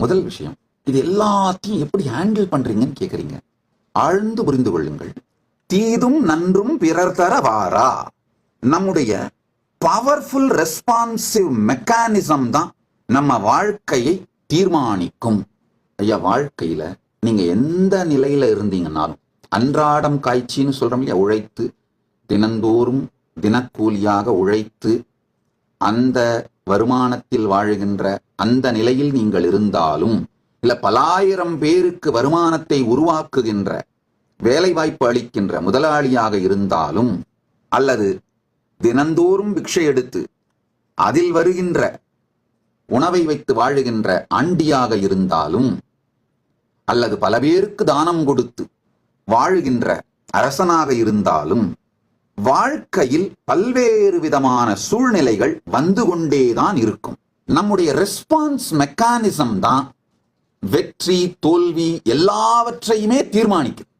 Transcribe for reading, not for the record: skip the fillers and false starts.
முதல் விஷயம், இது எல்லாத்தையும் எப்படி ஹேண்டில் பண்றீங்கன்னு கேக்குறீங்க. ஆழ்ந்து புரிந்து கொள்ளுங்கள். தீதும் நன்றும் பிறர் தர வாரா. நம்முடைய பவர்ஃபுல் ரெஸ்பான்சிவ் மெக்கானிசம் தான் நம்ம வாழ்க்கையை தீர்மானிக்கும். ஐயா, வாழ்க்கையில நீங்க எந்த நிலையில இருந்தீங்கன்னாலும், அன்றாடம் காய்ச்சின்னு சொல்றோம் இல்லையா, உழைத்து தினந்தோறும் தினக்கூலியாக உழைத்து அந்த வருமானத்தில் வாழுகின்ற அந்த நிலையில் நீங்கள் இருந்தாலும், இல்ல பலாயிரம் பேருக்கு வருமானத்தை உருவாக்குகின்ற வேலை வாய்ப்பு அளிக்கின்ற முதலாளியாக இருந்தாலும், அல்லது தினந்தோறும் பிக்ஷை எடுத்து அதில் வருகின்ற உணவை வைத்து வாழுகின்ற ஆண்டியாக இருந்தாலும், அல்லது பல பேருக்கு தானம் கொடுத்து வாழுகின்ற அரசனாக இருந்தாலும், வாழ்க்கையில் பல்வேறு விதமான சூழ்நிலைகள் வந்து கொண்டேதான் இருக்கும். நம்முடைய ரெஸ்பான்ஸ் மெக்கானிசம் தான் வெற்றி தோல்வி எல்லாவற்றையுமே தீர்மானிக்கும்.